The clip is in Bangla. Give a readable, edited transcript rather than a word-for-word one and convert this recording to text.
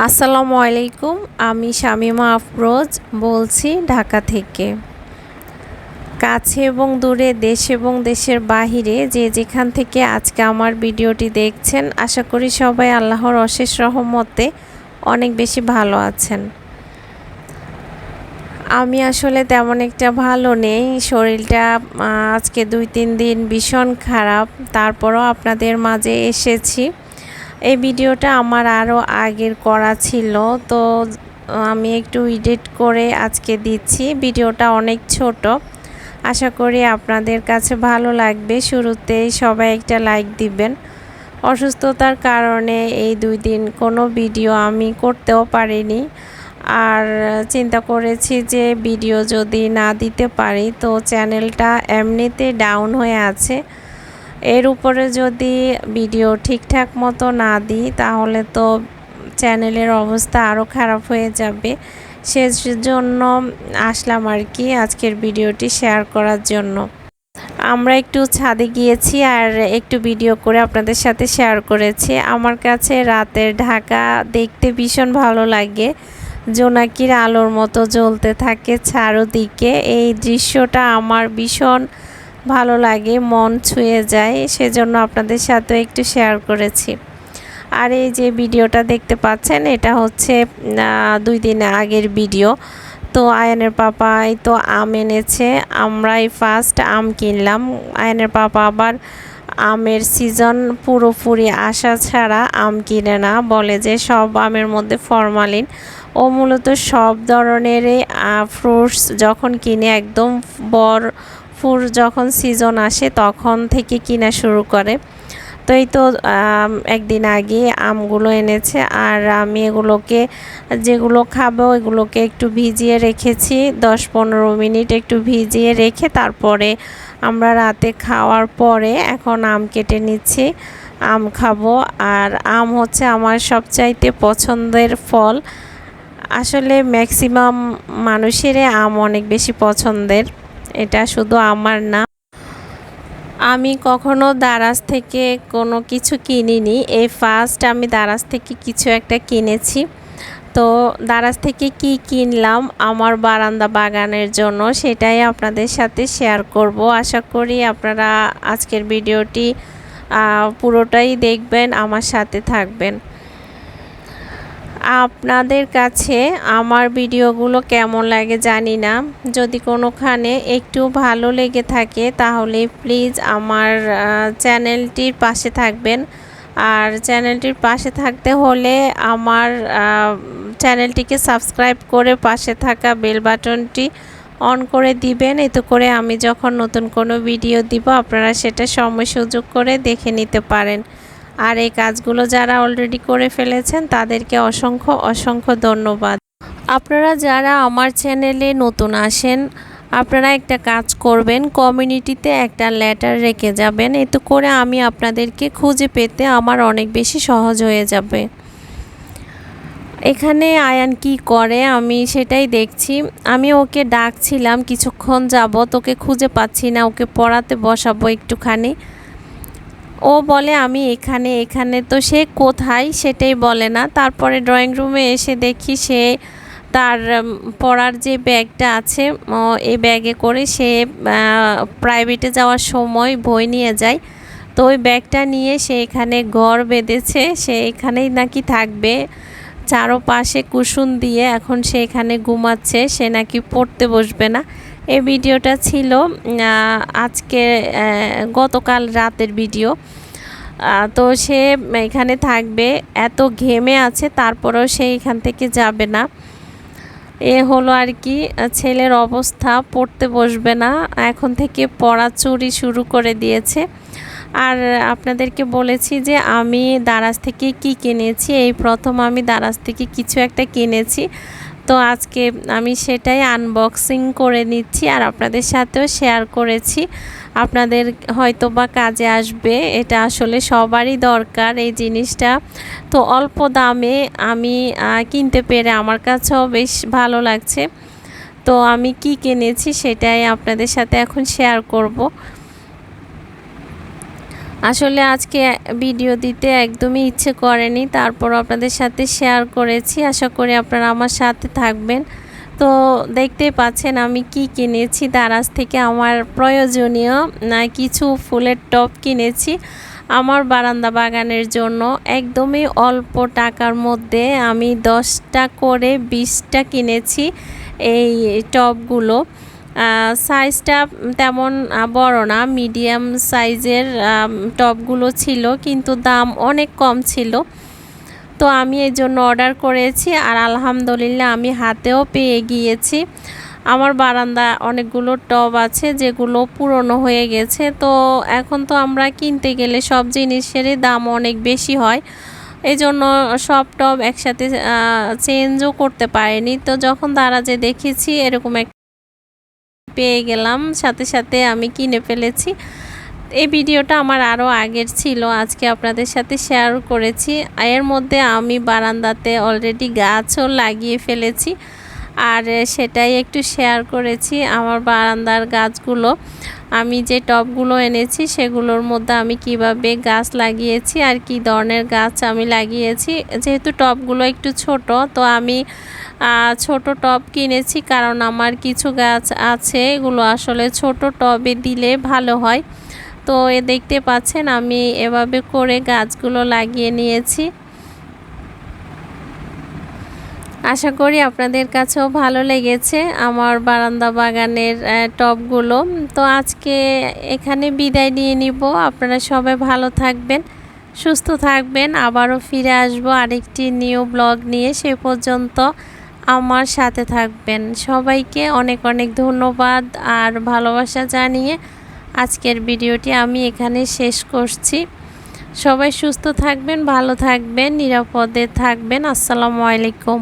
আসসালামু আলাইকুম, আমি শামিমা আফরোজ বলছি ঢাকা থেকে। কাছে এবং দূরে, দেশ এবং দেশের বাহিরে যে যেখান থেকে আজকে আমার ভিডিওটি দেখছেন, আশা করি সবাই আল্লাহর অশেষ রহমতে অনেক বেশি ভালো আছেন। আমি আসলে তেমন একটা ভালো নেই, শরীরটা আজকে 2-3 দিন ভীষণ খারাপ। তারপরও আপনাদের মাঝে এসেছি। এই ভিডিওটা আমার আরও আগের করা ছিল, তো আমি একটু এডিট করে আজকে দিচ্ছি। ভিডিওটা অনেক ছোট, আশা করি আপনাদের কাছে ভালো লাগবে। শুরুতেই সবাই একটা লাইক দিবেন। অসুস্থতার কারণে এই 2 দিন কোনো ভিডিও আমি করতেও পারিনি, আর চিন্তা করেছি যে ভিডিও যদি না দিতে পারি তো চ্যানেলটা এমনিতে ডাউন হয়ে আছে, এর উপরে যদি ভিডিও ঠিকঠাক মতো না দিই তাহলে তো চ্যানেলের অবস্থা আরও খারাপ হয়ে যাবে। সেজন্য আসলাম আর কি আজকের ভিডিওটি শেয়ার করার জন্য। আমরা একটু ছাদে গিয়েছি আর একটু ভিডিও করে আপনাদের সাথে শেয়ার করেছি। আমার কাছে রাতের ঢাকা দেখতে ভীষণ ভালো লাগে, জোনাকির আলোর মতো জ্বলতে থাকে চারদিকে। এই দৃশ্যটা আমার ভীষণ ভালো লাগে, মন ছুঁয়ে যায়, সেজন্য আপনাদের সাথে একটু শেয়ার করেছি। আর এই যে ভিডিওটা দেখতে পাচ্ছেন, এটা হচ্ছে 2 দিন আগের ভিডিও। তো আয়ানের পাপা এই তো আম এনেছে, আমরাই ফার্স্ট আম কিনলাম। আয়ানের পাপা আবার আমের সিজন পুরোপুরি আসা ছাড়া আম কিনে না, বলে যে সব আমের মধ্যে ফরমালিন। ও মূলত সব ধরনেরই ফ্রুটস যখন কিনে একদম ফুল যখন সিজন আসে তখন থেকে কিনা শুরু করে। তো এই তো একদিন আগে আমগুলো এনেছে, আর আমি এগুলোকে যেগুলো খাবো এগুলোকে একটু ভিজিয়ে রেখেছি 10-15 মিনিট একটু ভিজিয়ে রেখে তারপরে আমরা রাতে খাওয়ার পরে এখন আম কেটে নিচ্ছি, আম খাবো। আর আম হচ্ছে আমার সবচাইতে পছন্দের ফল। আসলে ম্যাক্সিমাম মানুষেরই আম অনেক বেশি পছন্দের, এটা শুধু আমার না। আমি কখনো দারাজ থেকে কোনো কিছু কিনিনি, এই ফার্স্ট আমি দারাজ থেকে কিছু একটা কিনেছি। তো দারাজ থেকে কি কিনলাম আমার বারান্দা বাগানের জন্য, সেটাই আপনাদের সাথে শেয়ার করব। আশা করি আপনারা আজকের ভিডিওটি পুরোটাই দেখবেন, আমার সাথে থাকবেন। আপনাদের কাছে আমার ভিডিওগুলো কেমন লাগে জানি না, যদি কোনোখানে একটু ভালো লেগে থাকে তাহলে প্লিজ আমার চ্যানেলটির পাশে থাকবেন। আর চ্যানেলটির পাশে থাকতে হলে আমার চ্যানেলটিকে সাবস্ক্রাইব করে পাশে থাকা বেল বাটনটি অন করে দিবেন, এতে করে আমি যখন নতুন কোনো ভিডিও দিব আপনারা সেটা সময় সুযোগ করে দেখে নিতে পারেন। আর এই কাজগুলো যারা অলরেডি করে ফেলেছেন তাদেরকে অসংখ্য অসংখ্য ধন্যবাদ। আপনারা যারা আমার চ্যানেলে নতুন আসেন, আপনারা একটা কাজ করবেন, কমিউনিটিতে একটা লেটার রেখে যাবেন, এতে করে আমি আপনাদেরকে খুঁজে পেতে আমার অনেক বেশি সহজ হয়ে যাবে। এখানে আয়ান কি করে আমি সেটাই দেখছি। আমি ওকে ডাকছিলাম কিছুক্ষণ যাবত, ওকে খুঁজে পাচ্ছি না, ওকে পড়াতে বসাবো একটুখানি। ও বলে আমি এখানে, তো সে কোথায় সেটাই বলে না। তারপরে ড্রয়িং রুমে এসে দেখি সে তার পড়ার যে ব্যাগটা আছে এই ব্যাগে করে সে প্রাইভেটে যাওয়ার সময় বই নিয়ে যায়। তো ওই ব্যাগটা নিয়ে সে এখানে ঘর বেঁধেছে, সে এখানেই নাকি থাকবে, চারপাশে কুশন দিয়ে এখন সে এখানে ঘুমাচ্ছে, সে নাকি পড়তে বসবে না। এই ভিডিওটা ছিল আজকে গতকাল রাতের ভিডিও। তো সে এখানে থাকবে, এত ঘেমে আছে তারপরেও সে এখান থেকে যাবে না। এ হলো আর কি ছেলের অবস্থা, পড়তে বসবে না, এখন থেকে পড়া চুরি শুরু করে দিয়েছে। আর আপনাদেরকে বলেছি যে আমি দারাজ থেকে কি কিনেছি, এই প্রথম আমি দারাজ থেকে কিছু একটা কিনেছি। তো আজকে আমি সেটাই আনবক্সিং করে নিচ্ছি আর আপনাদের সাথেও শেয়ার করেছি, আপনাদের হয়তো বা কাজে আসবে। এটা আসলে সবারই দরকার এই জিনিসটা। তো অল্প দামে আমি কিনতে পেরে আমার কাছেও বেশ ভালো লাগছে। তো আমি কি কিনেছি সেটাই আপনাদের সাথে এখন শেয়ার করব। আসলে আজকে ভিডিও দিতে একদমই ইচ্ছে করেনি, তারপর আপনাদের সাথে শেয়ার করেছি। আশা করি আপনারা আমার সাথে থাকবেন। তো দেখতেই পাচ্ছেন আমি কি কিনেছি। দারাজ থেকে আমার প্রয়োজনীয় কিছু ফুলের টব কিনেছি আমার বারান্দা বাগানের জন্য। একদমই অল্প টাকার মধ্যে আমি 10টা করে 20টা কিনেছি এই টবগুলো। সাইজটা তেমন বড় না, মিডিয়াম সাইজের টবগুলো ছিল, কিন্তু দাম অনেক কম ছিল। তো আমি এই জন্য অর্ডার করেছি, আর আলহামদুলিল্লাহ আমি হাতেও পেয়ে গিয়েছি। আমার বারান্দা অনেকগুলো টব আছে যেগুলো পুরনো হয়ে গেছে। তো এখন তো আমরা কিনতে গেলে সব জিনিসেরই দাম অনেক বেশি হয়, এই জন্য সব টব একসাথে চেঞ্জও করতে পারিনি। তো যখন দারাজে দেখেছি এরকম এক পেয়ে গেলাম, সাথে সাথে আমি কিনে ফেলেছি। এই ভিডিওটা আমার আরও আগের ছিল, আজকে আপনাদের সাথে শেয়ার করেছি। এর মধ্যে আমি বারান্দাতে অলরেডি গাছও লাগিয়ে ফেলেছি, আর সেটাই একটু শেয়ার করেছি। আমার বারান্দার গাছগুলো, আমি যে টবগুলো এনেছি সেগুলোর মধ্যে আমি কিভাবে গাছ লাগিয়েছি আর কি ধরনের গাছ আমি লাগিয়েছি। যেহেতু টবগুলো একটু ছোট, তো আমি ছোট টব কিনেছি, কারণ আমার কিছু গাছ আছে এগুলো আসলে ছোট টবে দিলে ভালো হয়। তো দেখতে পাচ্ছেন আমি এভাবে করে গাছগুলো লাগিয়ে নিয়েছি। আশা করি আপনাদের কাছেও ভালো লেগেছে আমার বারান্দা বাগানের টবগুলো। তো আজকে এখানে বিদায় নিয়ে নিব। আপনারা সবাই ভালো থাকবেন, সুস্থ থাকবেন। আবারও ফিরে আসবো আরেকটি নিউ ব্লগ নিয়ে। সে পর্যন্ত আমার সাথে থাকবেন। সবাইকে অনেক অনেক ধন্যবাদ আর ভালোবাসা জানিয়ে আজকের ভিডিওটি আমি এখানে শেষ করছি। সবাই সুস্থ থাকবেন, ভালো থাকবেন, নিরাপদে থাকবেন। আসসালামু আলাইকুম।